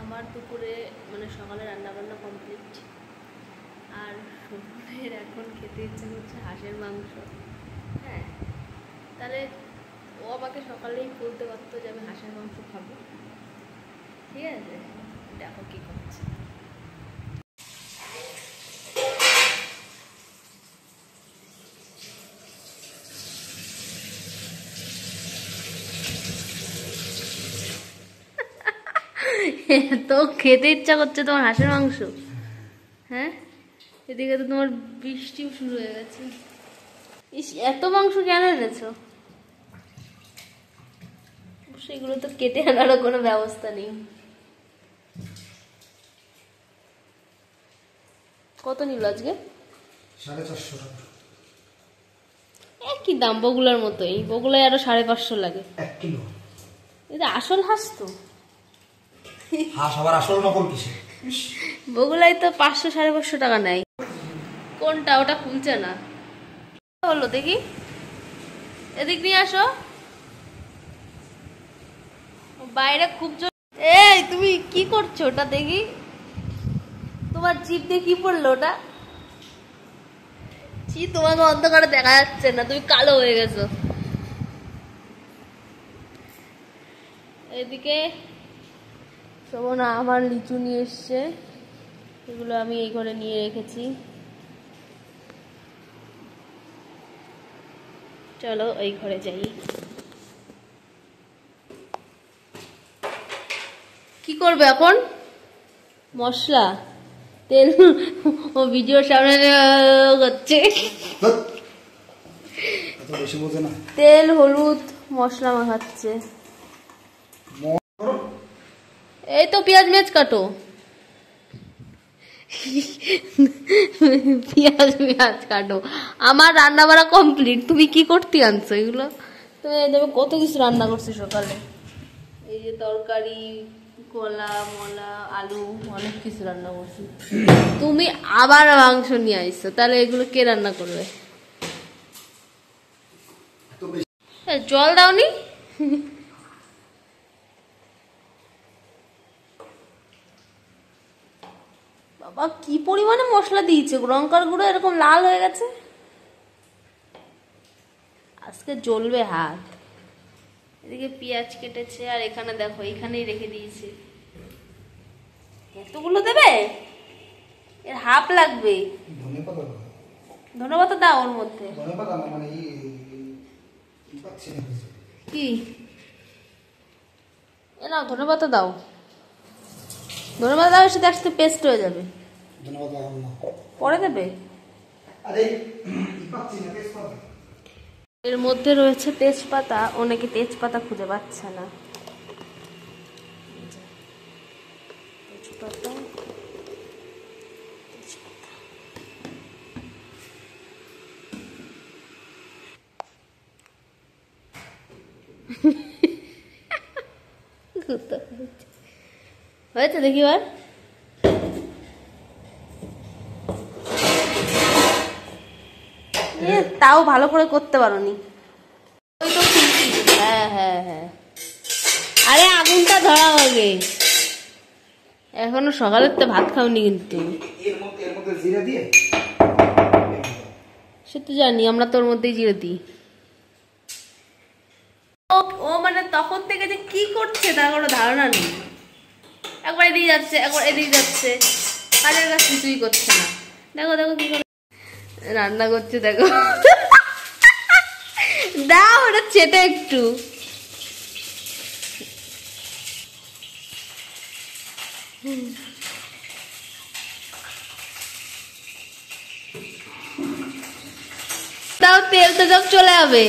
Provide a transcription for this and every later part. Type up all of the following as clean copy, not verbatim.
আমার দুপুরে মানে সকালে রান্নাবান্না কমপ্লিট, আর শোভনের এখন খেতে ইচ্ছে করছে হাঁসের মাংস। হ্যাঁ, তাহলে ও আমাকে সকালেই বলতে পারতো যে আমি হাঁসের মাংস খাবো। ঠিক আছে, দেখো কী করছে। তো খেতে ইচ্ছা করছে তোমার হাঁসের মাংস? হ্যাঁ, এদিকে তো তোমার বৃষ্টিও শুরু হয়ে গেছে। ইস, এত মাংস কেন এনেছো? সেগুলো তো কেটে আনারও কোনো ব্যবস্থা নেই। কত নিল আজকে? 450 টাকা। একই দাম, বগুলার মতোই। বগুলায় আরো 550 লাগে 1 কিলো। এটা আসল হাঁস তো। হাঁস আবার আসল নকল কিসে? বগুলায় তো 500-550 টাকা নেয়। কোনটা? ওটা খুলছে না। হলো দেখি, এদিক নিয়ে আসো। বাইরে খুব জোর। এই তুমি কি করছো ওটা? দেখি তোমার জিভ দিয়ে কি পড়লো ওটা? ছি, তোমাকে অন্ধকারে দেখা যাচ্ছে না, তুমি কালো হয়ে গেছো। এদিকে শোভনা আমার লিচু নিয়ে এসছে, এগুলো আমি এই ঘরে নিয়ে রেখেছি। চলো ওই ঘরে যাই। কি করবে এখন? মশলা, তেল। ও ভিডিওর সামনে করছে। তেল, হলুদ, মশলা মাখাচ্ছে। এই তো পেঁয়াজ মেজ কাটো। পেঁয়াজ কাটো। আমার রান্না বাড়া কমপ্লিট, তুমি কি করতে আনছো এগুলো? তুমি কত কিছু রান্না করছো সকালে। এই যে তরকারি, কলা মলা, আলু, অনেক কিছু রান্না করছি। তুমি আবার মাংস নিয়ে আইছো, তাহলে এগুলো কে রান্না করবে? জল দাওনি? বাবা কি পরিমাণে মশলা দিয়েছে, লঙ্কার গুঁড়ো এরকম লাল হয়ে গেছে। আজকে জ্বলবে হাত। এদিকে পেঁয়াজ কেটেছে, আর এখানে দেখো এখানেই রেখে দিয়েছে। এতগুলো দেবে? এর হাফ লাগবে। ধন্যবাদ দাও ওর মধ্যে। কি এ নাও, ধন্যবাদ দাও। ধন্যবাদ দাও, সাথে একসাথে পেস্ট হয়ে যাবে। পরে দেবে। এর মধ্যে রয়েছে তেজপাতা, অনেকে তেজপাতা খুঁজে পাচ্ছে না। তেজপাতা, হয়েছে দেখি আর। তাও ভালো করে করতে পারোনি। ওই তো হ্যাঁ হ্যাঁ হ্যাঁ, আরে আগুনটা ধরা হবে। এখনো সকালের তো ভাত খাওনি কিন্তু। সে তো জানি, আমরা তোর মধ্যেই জিরে দিই। ও মানে তখন থেকে যে কি করছে তার কোনো ধারণা নেই। একবার এদিকে যাচ্ছে, একবার এদিকে যাচ্ছে, কাজের কাজ কিছুই করছে না। দেখো দেখো কি করে রান্না করছে, দেখো। দাও ওটা চেটে একটু। দাও, তেল তো সব চলে যাবে।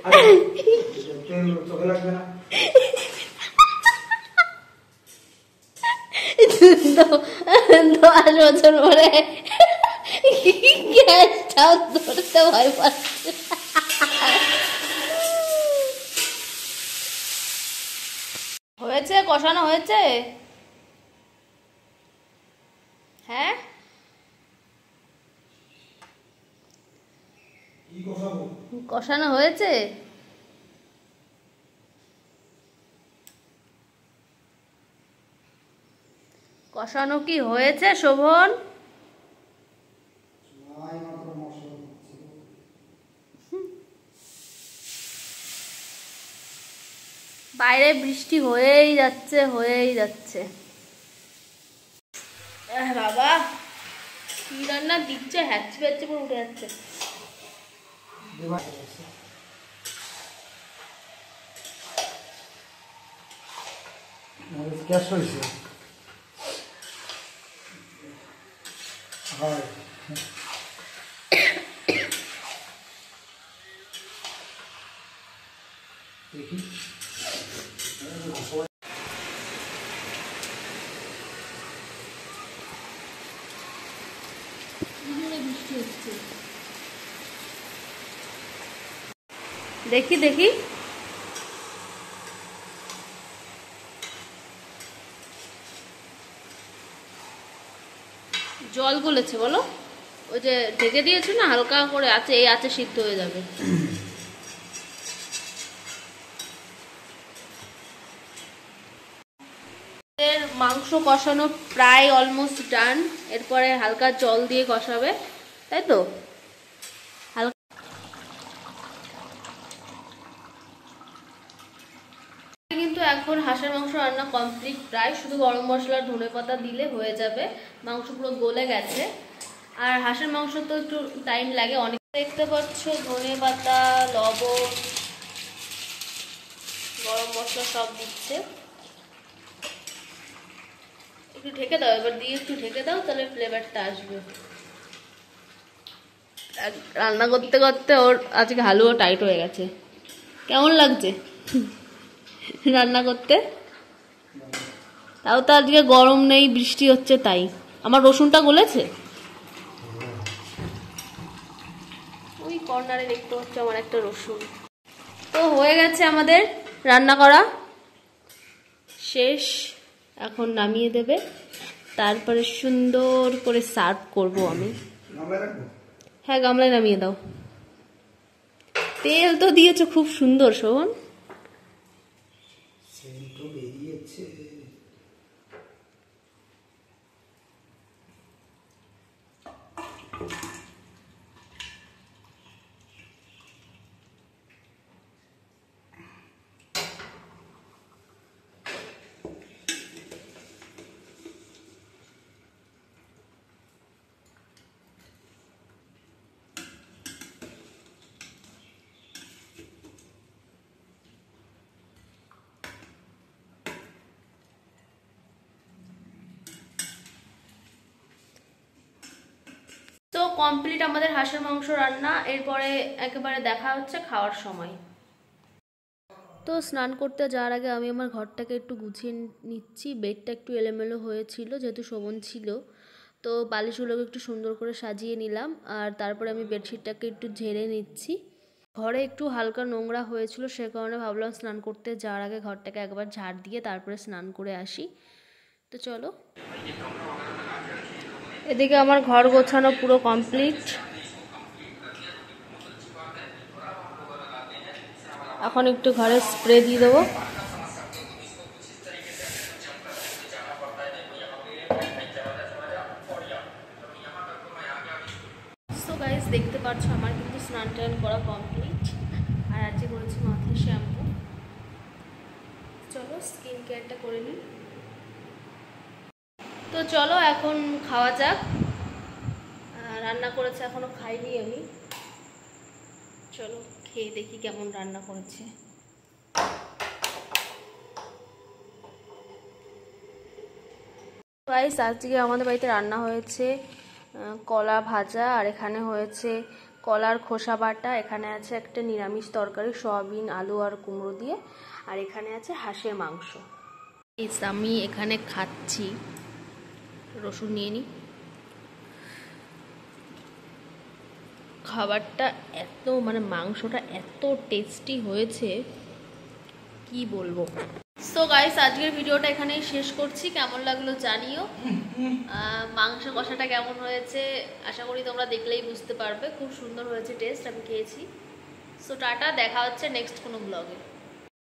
আরে, তেল চোখে লাগবে না? 10 বছর পরে গ্যাসটাও ধরতে ভয় পাচ্ছে। হয়েছে, কষানো হয়েছে? হ্যাঁ, কি কষাবো? কষানো হয়েছে। কষানো কি হয়েছে শোভন? নাই মাত্র মশলা দিচ্ছি। বাইরে বৃষ্টি হয়েই যাচ্ছে, হয়েই যাচ্ছে। বাবা, কি রান্না দিচ্ছে, হ্যাচি প্যাচি করে উঠে যাচ্ছে। গ্যাস হয়েছে। হয়। দেখি দেখি দেখি, জল গলেছে বলো? ওই যে ঢেকে দিয়েছো না, হালকা করে আছে, এই আছে সিদ্ধ হয়ে যাবে। মাংস কষানো প্রায় অলমোস্ট ডান। এরপরে হালকা জল দিয়ে কষাবে, তাই তো? হালকা কিন্তু এখন হাঁসের মাংস রান্না কমপ্লিট প্রায়, শুধু গরম মশলা ধনেপাতা দিলে হয়ে যাবে। মাংস পুরো গলে গেছে। আর হাঁসের মাংস তো একটু টাইম লাগে অনেক। দেখতে পাচ্ছ ধনেপাতা, লবণ, গরম মশলা সব দিচ্ছে। একটু ঢেকে দাও, এবার দিয়ে একটু ঢেকে দাও, তাহলে ফ্লেভারটা আসবে। রান্না করতে করতে ওর আজকে হালুয়া টাইট হয়ে গেছে। কেমন লাগছে রান্না করতে? তাও তো আজকে গরম নেই, বৃষ্টি হচ্ছে তাই। আমার রসুনটা গলেছে, ওই কর্নারে দেখতে হচ্ছে আমার একটা রসুন। তো হয়ে গেছে আমাদের রান্না করা শেষ। এখন নামিয়ে দেবে, তারপরে সুন্দর করে সার্ভ করব আমি। হ্যাঁ, গামলায় নামিয়ে দাও। তেল তো দিয়েছো খুব সুন্দর শোভন। সেন্টও বেরিয়েছে। তো কমপ্লিট আমাদের হাঁসের মাংস রান্না। এরপরে একেবারে দেখা হচ্ছে খাওয়ার সময়। তো স্নান করতে যাওয়ার আগে আমি আমার ঘরটাকে একটু গুছিয়ে নিচ্ছি। বেডটা একটু এলোমেলো হয়েছিল যেহেতু শোভন ছিল, তো বালিশগুলোকে একটু সুন্দর করে সাজিয়ে নিলাম। আর তারপরে আমি বেডশিটটাকে একটু ঝেড়ে নিচ্ছি। ঘরে একটু হালকা নোংরা হয়েছিল, সে কারণে ভাবলাম স্নান করতে যাওয়ার আগে ঘরটাকে একবার ঝাড় দিয়ে তারপরে স্নান করে আসি। তো চলো, এদিকে আমার ঘর গোছানো পুরো কমপ্লিট। এখন একটু ঘরে স্প্রে দিয়ে দেবো। সো গাইস, দেখতে পাচ্ছ আমার কিন্তু স্নান টান করা কমপ্লিট। আর আজকে করেছি মাথায় শ্যাম্পু। চলো স্কিন কেয়ারটা করে নিই। তো চলো এখন খাওয়া যাক। রান্না করেছে, এখনো খাইনি আমি। চলো খেয়ে দেখি কেমন রান্না করেছে। গাইস, আজকে আমাদের বাড়িতে রান্না হয়েছে কলা ভাজা, আর এখানে হয়েছে কলার খোসা বাটা, এখানে আছে একটা নিরামিষ তরকারি সয়াবিন আলু আর কুমড়ো দিয়ে, আর এখানে আছে হাঁসের মাংস। আমি এখানে খাচ্ছি, রসুন নিয়ে নিই। খাবারটা এত মানে মাংসটা এত টেস্টি হয়েছে কি বলবো। সো গাইস, আজকের ভিডিওটা এখানেই শেষ করছি। কেমন লাগলো জানিও। মাংস কষাটা কেমন হয়েছে আশা করি তোমরা দেখলেই বুঝতে পারবে। খুব সুন্দর হয়েছে টেস্ট, আমি খেয়েছি। সো টাটা, দেখা হচ্ছে নেক্সট কোনো ব্লগে।